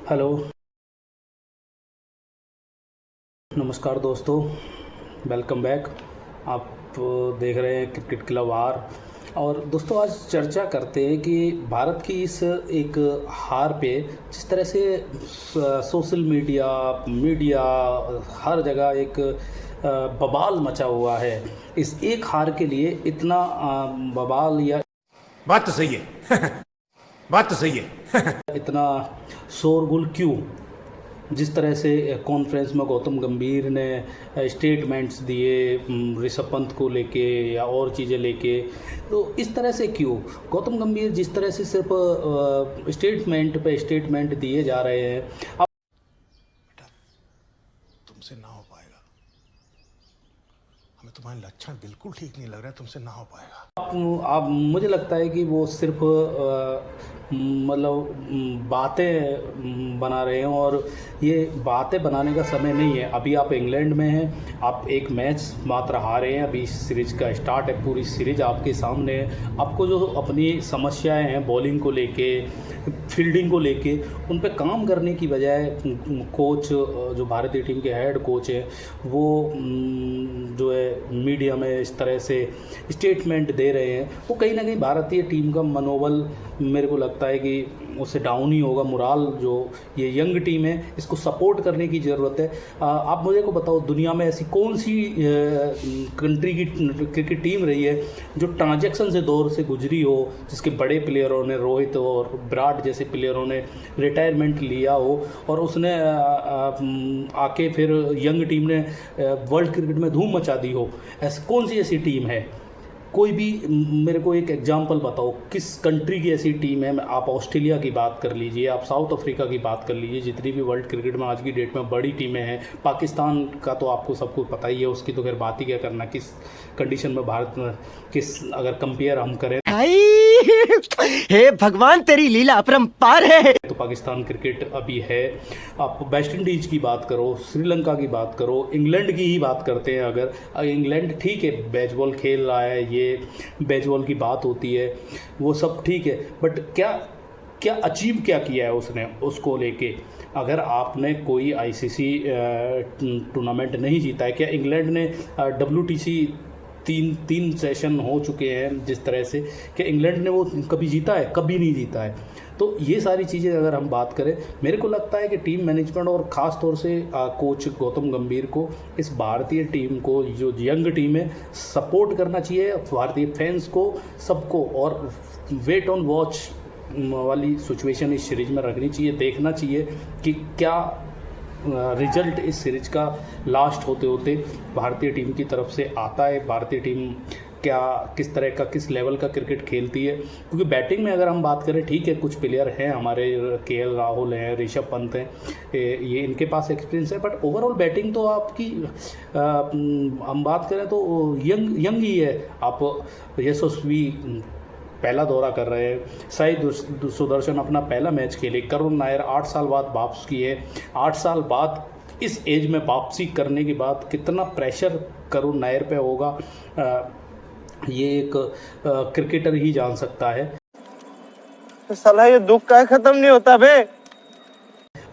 Hello, नमस्कार दोस्तों, welcome back. आप देख रहे हैं क्रिकेट क्लब आर। और दोस्तों, आज चर्चा करते हैं कि भारत की इस एक हार पे जिस तरह से सोशल मीडिया मीडिया हर जगह एक बवाल मचा हुआ है। इस एक हार के लिए इतना बवाल या बात तो सही है। बात तो सही है। इतना शोरगुल क्यों? जिस तरह से कॉन्फ्रेंस में गौतम गंभीर ने स्टेटमेंट्स दिए ऋषभ पंत को लेके या और चीज़ें लेके, तो इस तरह से क्यों गौतम गंभीर जिस तरह से सिर्फ स्टेटमेंट पे स्टेटमेंट दिए जा रहे हैं। अब बेटा, तुमसे ना हो पाएगा। हमें तुम्हारे लक्षण बिल्कुल ठीक नहीं लग रहा है, तुमसे ना हो पाएगा। आप मुझे लगता है कि वो सिर्फ मतलब बातें बना रहे हैं, और ये बातें बनाने का समय नहीं है। अभी आप इंग्लैंड में हैं, आप एक मैच मात्र हारे हैं, अभी सीरीज का स्टार्ट है, पूरी सीरीज आपके सामने है। आपको जो अपनी समस्याएं हैं बॉलिंग को लेके, फील्डिंग को लेके, उन पे काम करने की बजाय कोच, जो भारतीय टीम के हेड कोच हैं, वो जो है मीडिया में इस तरह से स्टेटमेंट दे रहे हैं, वो कहीं ना कहीं भारतीय टीम का मनोबल, मेरे को लगता है कि उससे डाउन ही होगा। मोराल जो ये यंग टीम है, इसको सपोर्ट करने की ज़रूरत है। आप मुझे को बताओ, दुनिया में ऐसी कौन सी कंट्री की क्रिकेट टीम रही है जो ट्रांजैक्शन से दौर से गुजरी हो, जिसके बड़े प्लेयरों ने, रोहित और विराट जैसे प्लेयरों ने रिटायरमेंट लिया हो, और उसने आके फिर यंग टीम ने वर्ल्ड क्रिकेट में धूम मचा दी हो? ऐसी कौन सी ऐसी टीम है? कोई भी मेरे को एक एग्जांपल बताओ, किस कंट्री की ऐसी टीम है? आप ऑस्ट्रेलिया की बात कर लीजिए, आप साउथ अफ्रीका की बात कर लीजिए, जितनी भी वर्ल्ड क्रिकेट में आज की डेट में बड़ी टीमें हैं। पाकिस्तान का तो आपको सबको पता ही है, उसकी तो खैर बात ही क्या करना, किस कंडीशन में भारत में, किस अगर कंपेयर हम करें, हे भगवान, तेरी लीला अपरंपार है। तो पाकिस्तान क्रिकेट अभी है। आप वेस्ट इंडीज की बात करो, श्रीलंका की बात करो, इंग्लैंड की ही बात करते हैं। अगर इंग्लैंड ठीक है, बेसबॉल खेल रहा है, ये बेसबॉल की बात होती है, वो सब ठीक है, बट क्या क्या अचीव क्या किया है उसने, उसको लेके? अगर आपने कोई आईसीसी टूर्नामेंट नहीं जीता है, क्या इंग्लैंड ने WTC तीन सेशन हो चुके हैं जिस तरह से, कि इंग्लैंड ने वो कभी जीता है? कभी नहीं जीता है। तो ये सारी चीज़ें अगर हम बात करें, मेरे को लगता है कि टीम मैनेजमेंट और ख़ास तौर से कोच गौतम गंभीर को इस भारतीय टीम को, जो यंग टीम है, सपोर्ट करना चाहिए, भारतीय फैंस को, सबको, और वेट ऑन वॉच वाली सिचुएशन इस सीरीज में रखनी चाहिए। देखना चाहिए कि क्या रिजल्ट इस सीरीज का लास्ट होते होते भारतीय टीम की तरफ से आता है। भारतीय टीम क्या, किस तरह का, किस लेवल का क्रिकेट खेलती है। क्योंकि बैटिंग में अगर हम बात करें, ठीक है, कुछ प्लेयर हैं हमारे, KL राहुल हैं, ऋषभ पंत हैं, ये इनके पास एक्सपीरियंस है, बट ओवरऑल बैटिंग तो आपकी हम बात करें तो यंग ही है। आप यशस्वी पहला दौरा कर रहे हैं, साई सुदर्शन अपना पहला मैच खेले, करुण नायर 8 साल बाद वापस किए। 8 साल बाद इस एज में वापसी करने के बाद कितना प्रेशर करुण नायर पे होगा, ये एक क्रिकेटर ही जान सकता है। साला ये दुख का खत्म नहीं होता बे।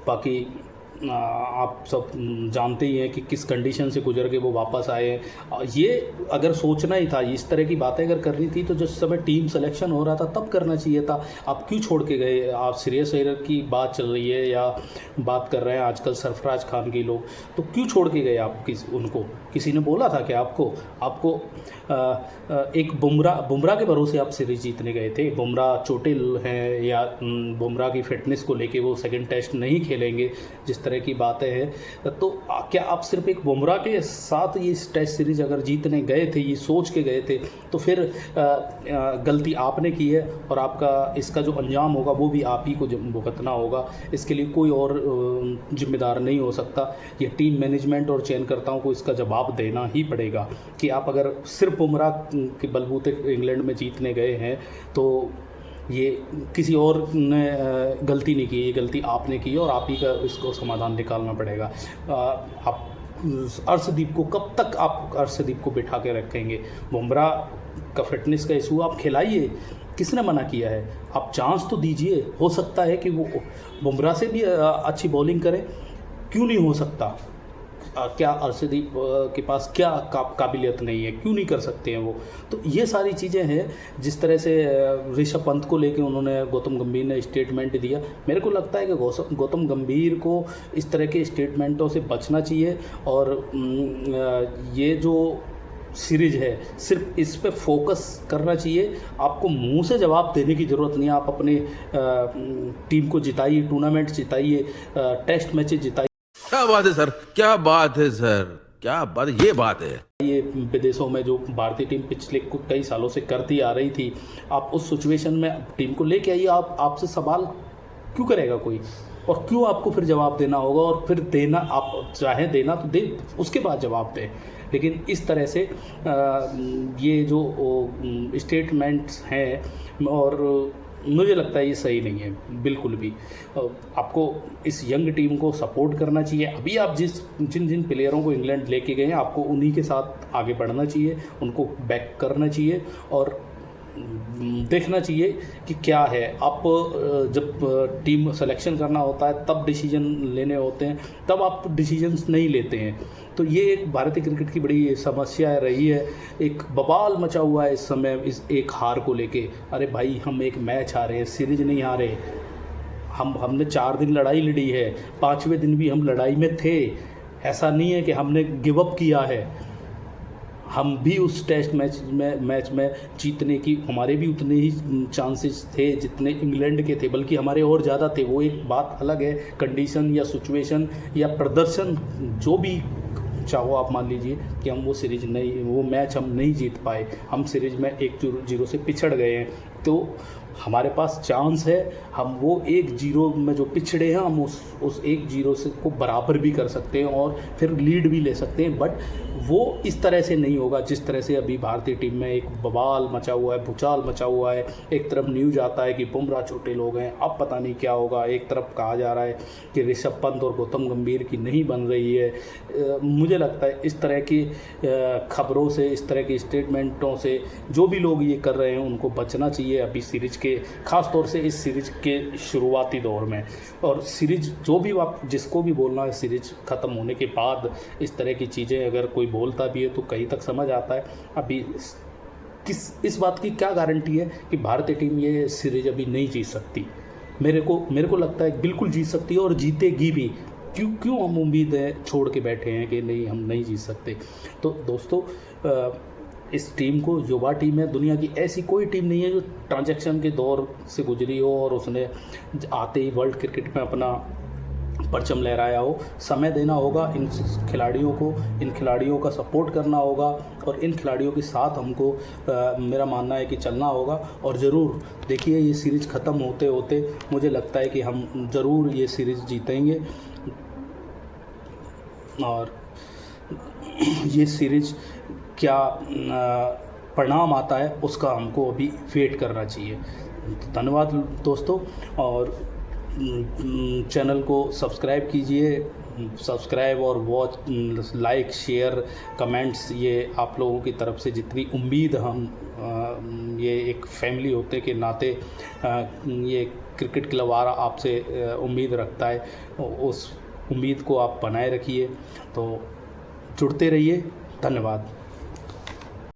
बाकी आप सब जानते ही हैं कि किस कंडीशन से गुजर के वो वापस आए हैं। ये अगर सोचना ही था, इस तरह की बातें अगर करनी थी, तो जिस समय टीम सिलेक्शन हो रहा था तब करना चाहिए था। आप क्यों छोड़ के गए? आप श्रेयस अय्यर की बात चल रही है या बात कर रहे हैं आजकल सरफराज खान की लोग, तो क्यों छोड़ के गए आप? उनको किसी ने बोला था कि आपको एक बुमराह के भरोसे आप सीरीज जीतने गए थे? बुमराह चोटिल हैं, या बुमराह की फिटनेस को लेके वो सेकंड टेस्ट नहीं खेलेंगे, जिस तरह की बातें हैं, तो क्या आप सिर्फ एक बुमराह के साथ ये टेस्ट सीरीज अगर जीतने गए थे, ये सोच के गए थे, तो फिर गलती आपने की है, और आपका इसका जो अंजाम होगा वो भी आप ही को भुगतना होगा। इसके लिए कोई और जिम्मेदार नहीं हो सकता। ये टीम मैनेजमेंट और चयनकर्ताओं को इसका जवाब देना ही पड़ेगा कि आप अगर सिर्फ बुमराह के बलबूते इंग्लैंड में जीतने गए हैं, तो ये किसी और ने गलती नहीं की, ये गलती आपने की, और आप ही का इसको समाधान निकालना पड़ेगा। आप अर्शदीप को कब तक आप अर्शदीप को बिठा के रखेंगे? बुमराह का फिटनेस का इशू आप खिलाइए, किसने मना किया है? आप चांस तो दीजिए, हो सकता है कि वो बुमराह से भी अच्छी बॉलिंग करे, क्यों नहीं हो सकता? क्या अर्शदीप के पास क्या काबिलियत नहीं है, क्यों नहीं कर सकते हैं वो? तो ये सारी चीज़ें हैं। जिस तरह से ऋषभ पंत को लेके उन्होंने गौतम गंभीर ने स्टेटमेंट दिया, मेरे को लगता है कि गौतम गंभीर को इस तरह के स्टेटमेंटों से बचना चाहिए। और ये जो सीरीज है सिर्फ इस पे फोकस करना चाहिए। आपको मुंह से जवाब देने की ज़रूरत नहीं है। आप अपने टीम को जिताइए, टूर्नामेंट जिताइए, टेस्ट मैचेस जिताइए। क्या बात है सर, क्या बात है सर, क्या बात, ये बात है। ये विदेशों में जो भारतीय टीम पिछले कई सालों से करती आ रही थी, आप उस सिचुएशन में टीम को लेके आइए। आपसे सवाल क्यों करेगा कोई, और क्यों आपको फिर जवाब देना होगा? और फिर देना, आप चाहें देना तो दे, उसके बाद जवाब दें। लेकिन इस तरह से ये जो स्टेटमेंट्स हैं, और मुझे लगता है ये सही नहीं है बिल्कुल भी। आपको इस यंग टीम को सपोर्ट करना चाहिए। अभी आप जिन जिन प्लेयरों को इंग्लैंड लेके गए हैं, आपको उन्हीं के साथ आगे बढ़ना चाहिए, उनको बैक करना चाहिए और देखना चाहिए कि क्या है। आप जब टीम सिलेक्शन करना होता है तब डिसीजन लेने होते हैं, तब आप डिसीजंस नहीं लेते हैं। तो ये एक भारतीय क्रिकेट की बड़ी समस्या रही है। एक बवाल मचा हुआ है इस समय इस एक हार को लेके। अरे भाई, हम एक मैच हारे हैं, सीरीज नहीं हारे। हमने 4 दिन लड़ाई लड़ी है, 5वें दिन भी हम लड़ाई में थे। ऐसा नहीं है कि हमने गिव अप किया है। हम भी उस टेस्ट मैच में जीतने की हमारे भी उतने ही चांसेस थे जितने इंग्लैंड के थे, बल्कि हमारे और ज़्यादा थे। वो एक बात अलग है, कंडीशन या सिचुएशन या प्रदर्शन जो भी चाहो आप मान लीजिए कि हम वो मैच हम नहीं जीत पाए, हम सीरीज में 1-0 से पिछड़ गए हैं। तो हमारे पास चांस है, हम वो 1-0 में जो पिछड़े हैं हम उस 1-0 से को बराबर भी कर सकते हैं और फिर लीड भी ले सकते हैं। बट वो इस तरह से नहीं होगा जिस तरह से अभी भारतीय टीम में एक बवाल मचा हुआ है, भूचाल मचा हुआ है। एक तरफ न्यूज़ आता है कि बुमराह छोटे लोग हैं, अब पता नहीं क्या होगा। एक तरफ कहा जा रहा है कि ऋषभ पंत और गौतम गंभीर की नहीं बन रही है। मुझे लगता है इस तरह की खबरों से, इस तरह की स्टेटमेंटों से जो भी लोग ये कर रहे हैं उनको बचना चाहिए अभी सीरीज के, ख़ास तौर से इस सीरीज के शुरुआती दौर में। और सीरीज जो भी आप जिसको भी बोलना है, सीरीज ख़त्म होने के बाद इस तरह की चीज़ें अगर कोई बोलता भी है तो कहीं तक समझ आता है। अभी इस बात की क्या गारंटी है कि भारतीय टीम ये सीरीज अभी नहीं जीत सकती? मेरे को लगता है बिल्कुल जीत सकती है और जीतेगी भी। क्यों हम उम्मीदें छोड़ के बैठे हैं कि नहीं, हम नहीं जीत सकते? तो दोस्तों, इस टीम को युवा टीम है। दुनिया की ऐसी कोई टीम नहीं है जो ट्रांजैक्शन के दौर से गुजरी हो और उसने आते ही वर्ल्ड क्रिकेट में अपना परचम लहराया हो। समय देना होगा इन खिलाड़ियों को, इन खिलाड़ियों का सपोर्ट करना होगा और इन खिलाड़ियों के साथ हमको मेरा मानना है कि चलना होगा। और ज़रूर देखिए, ये सीरीज़ ख़त्म होते होते मुझे लगता है कि हम ज़रूर ये सीरीज़ जीतेंगे और ये सीरीज क्या परिणाम आता है उसका हमको अभी वेट करना चाहिए। धन्यवाद दोस्तों, और चैनल को सब्सक्राइब कीजिए। सब्सक्राइब और वॉच, लाइक, शेयर, कमेंट्स, ये आप लोगों की तरफ से जितनी उम्मीद हम ये एक फैमिली होते के नाते ये क्रिकेट क्लब वाला आपसे उम्मीद रखता है, उस उम्मीद को आप बनाए रखिए। तो जुड़ते रहिए। धन्यवाद।